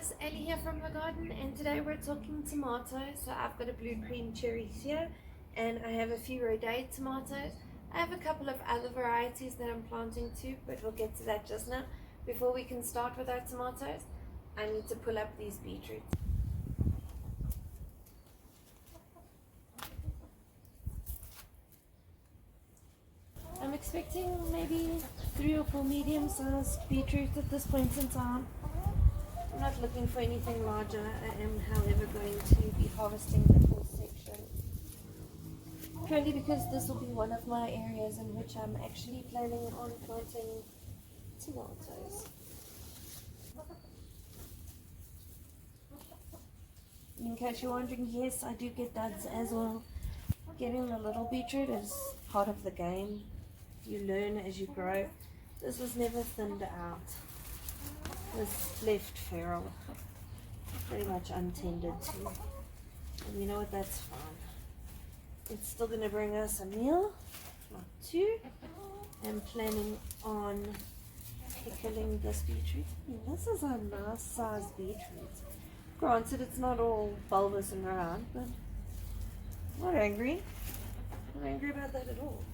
guys, Ellie here from the garden, and today we're talking tomatoes. So I've got a blue cream cherries here, and I have a few rhodade tomatoes. I have a couple of other varieties that I'm planting too, but we'll get to that just now. Before we can start with our tomatoes, I need to pull up these beetroots. I'm expecting maybe 3 or 4 medium-sized beetroots at this point in time. I'm not looking for anything larger. I am, however, going to be harvesting the whole section. Purely because this will be one of my areas in which I'm actually planning on planting tomatoes. In case you're wondering, yes, I do get duds as well. Getting the little beetroot is part of the game. You learn as you grow. This was never thinned out. Was left feral, pretty much untended to, and you know what, that's fine. It's still going to bring us a meal, not two. I'm planning on pickling this beetroot. This is a nice sized beetroot. Granted, it's not all bulbous and round, but I'm not angry. I'm not angry about that at all.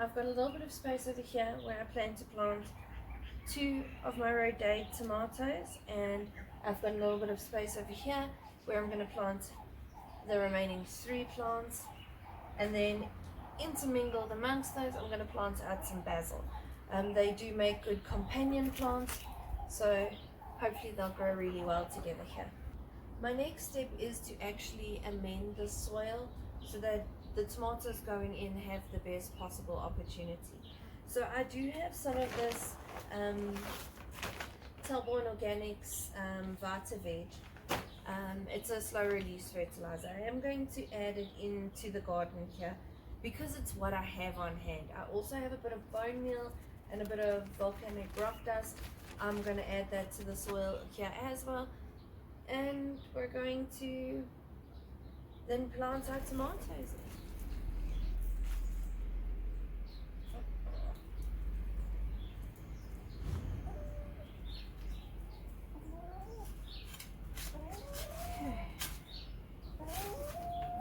I've got a little bit of space over here where I plan to plant 2 of my rhodade tomatoes, and I've got a little bit of space over here where I'm going to plant the remaining 3 plants, and then intermingled amongst those I'm going to plant out some basil. They do make good companion plants, so hopefully they'll grow really well together here. My next step is to actually amend the soil so that the tomatoes going in have the best possible opportunity. So I do have some of this Talborn Organics Veg. It's a slow release fertilizer. I am going to add it into the garden here because it's what I have on hand. I also have a bit of bone meal and a bit of volcanic rock dust. I'm going to add that to the soil here as well, and we're going to then plant our tomatoes.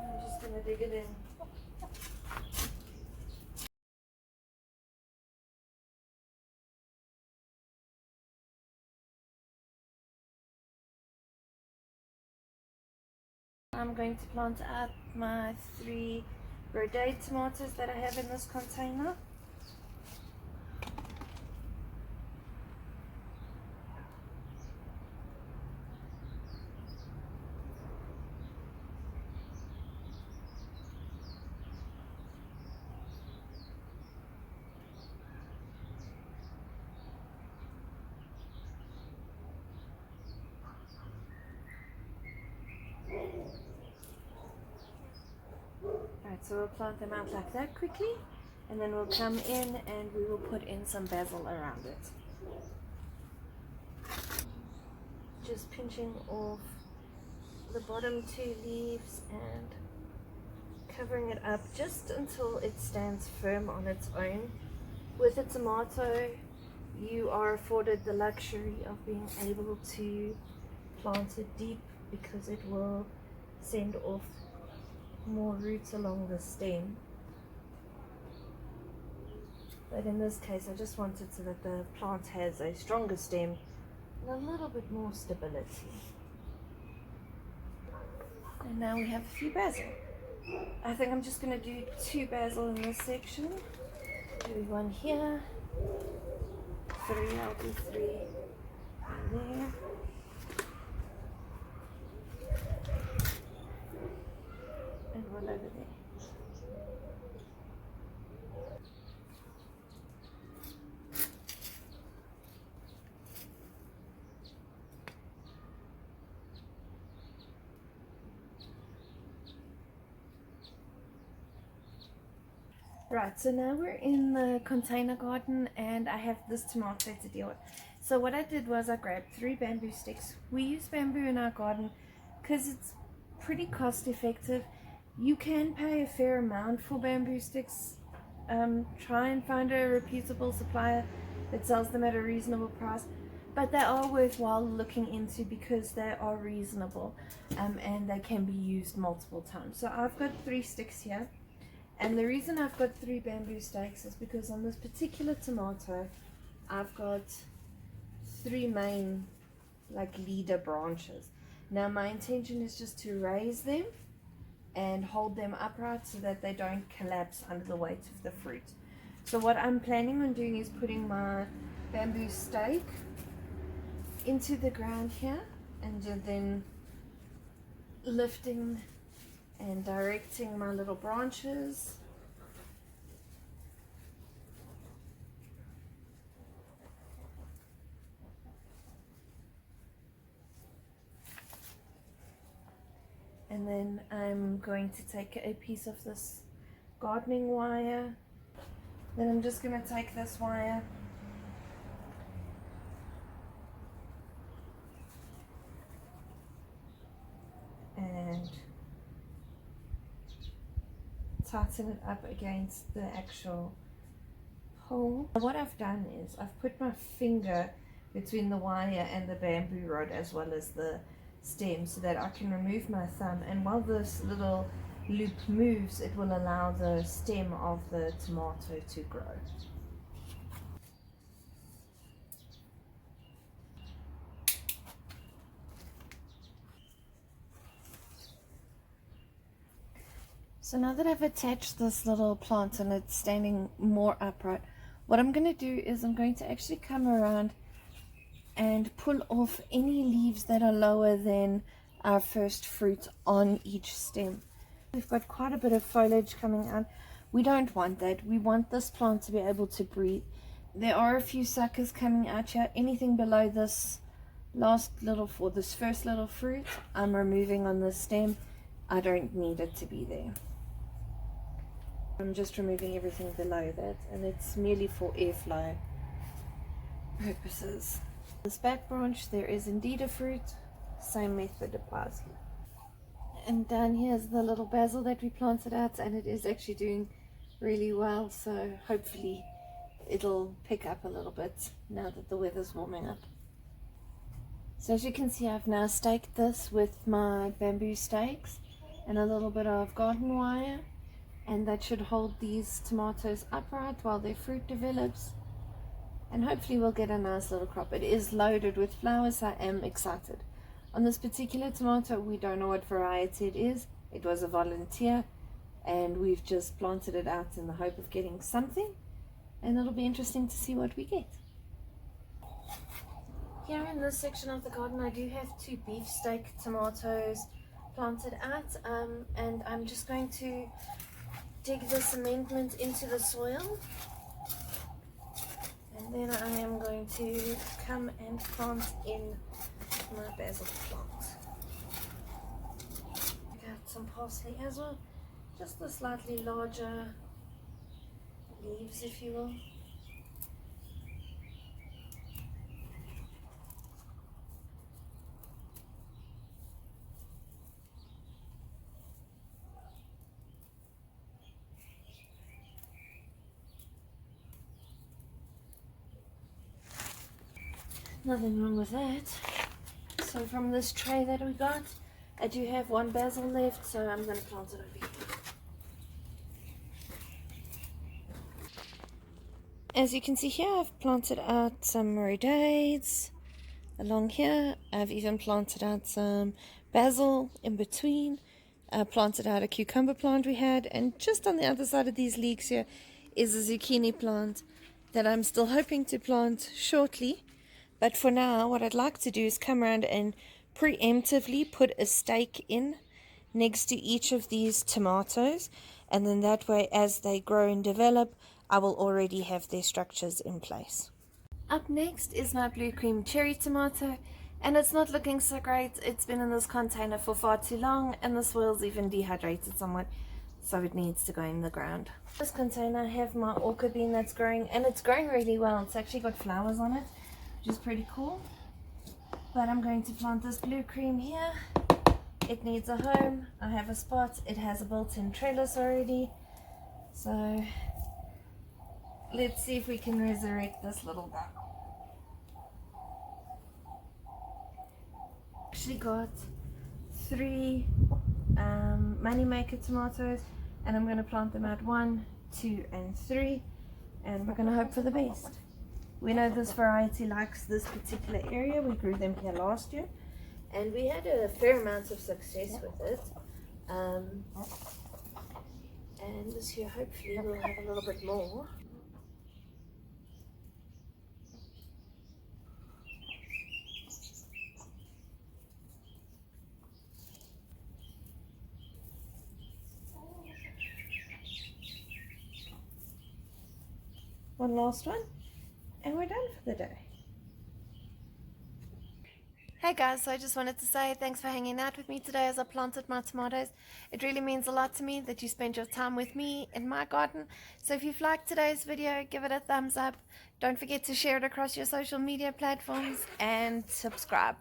I'm just going to dig it in. I'm going to plant out my 3 rhodade tomatoes that I have in this container. Right, so we'll plant them out like that quickly, and then we'll come in and we will put in some basil around it. Just pinching off the bottom 2 leaves and covering it up just until it stands firm on its own. With a tomato, you are afforded the luxury of being able to plant it deep because it will send off more roots along the stem. But in this case, I just wanted so that the plant has a stronger stem and a little bit more stability. And now we have a few basil. I think I'm just going to do 2 basil in this section. Do 1 here, 3, I'll do 3 in there. And 1 over there. Right, so now we're in the container garden and I have this tomato to deal with. So what I did was I grabbed 3 bamboo sticks. We use bamboo in our garden because it's pretty cost effective You can pay a fair amount for bamboo sticks. Try and find a reputable supplier that sells them at a reasonable price, but they are worthwhile looking into because they are reasonable, and they can be used multiple times. So I've got 3 sticks here, and the reason I've got 3 bamboo stakes is because on this particular tomato I've got 3 main like leader branches. Now my intention is just to raise them and hold them upright so that they don't collapse under the weight of the fruit. So what I'm planning on doing is putting my bamboo stake into the ground here and then lifting and directing my little branches. And then I'm going to take a piece of this gardening wire. Then I'm just going to take this wire and tighten it up against the actual hole. What I've done is I've put my finger between the wire and the bamboo rod as well as the stem so that I can remove my thumb, and while this little loop moves it will allow the stem of the tomato to grow. So now that I've attached this little plant and it's standing more upright, what I'm going to do is I'm going to actually come around and pull off any leaves that are lower than our first fruit on each stem. We've got quite a bit of foliage coming out. We don't want that. We want this plant to be able to breathe. There are a few suckers coming out here. Anything below this this first little fruit, I'm removing on the stem. I don't need it to be there. I'm just removing everything below that, and it's merely for airflow purposes. This back branch, there is indeed a fruit. Same method applies here. And down here is the little basil that we planted out, and it is actually doing really well, so hopefully it'll pick up a little bit now that the weather's warming up. So as you can see, I've now staked this with my bamboo stakes and a little bit of garden wire, and that should hold these tomatoes upright while their fruit develops, and hopefully we'll get a nice little crop. It is loaded with flowers, so I am excited. On this particular tomato, we don't know what variety it is. It was a volunteer, and we've just planted it out in the hope of getting something, and it'll be interesting to see what we get. Here in this section of the garden, I do have 2 beefsteak tomatoes planted out, and I'm just going to dig this amendment into the soil, and then I am going to come and plant in my basil plant. I got some parsley as well, just the slightly larger leaves, if you will. Nothing wrong with that. So from this tray that we got, I do have 1 basil left, so I'm going to plant it over here. As you can see here, I've planted out some rhodades along here. I've even planted out some basil in between. I planted out a cucumber plant we had, and just on the other side of these leeks here is a zucchini plant that I'm still hoping to plant shortly. But for now, what I'd like to do is come around and preemptively put a stake in next to each of these tomatoes, and then that way as they grow and develop, I will already have their structures in place. Up next is my blue cream cherry tomato, and it's not looking so great. It's been in this container for far too long, and the soil's even dehydrated somewhat, so it needs to go in the ground. In this container I have my orchid bean that's growing, and it's growing really well. It's actually got flowers on it, which is pretty cool. But I'm going to plant this blue cream here It needs a home. I have a spot. It has a built-in trellis already. So let's see if we can resurrect this little guy. Actually got 3 moneymaker tomatoes, and I'm going to plant them at 1, 2 and 3, and we're going to hope for the best. We know this variety likes this particular area. We grew them here last year and we had a fair amount of success with it, and this year hopefully we'll have a little bit more. One last one and we're done for the day. Hey guys, so I just wanted to say thanks for hanging out with me today as I planted my tomatoes. It really means a lot to me that you spend your time with me in my garden. So if you've liked today's video, give it a thumbs up. Don't forget to share it across your social media platforms and subscribe.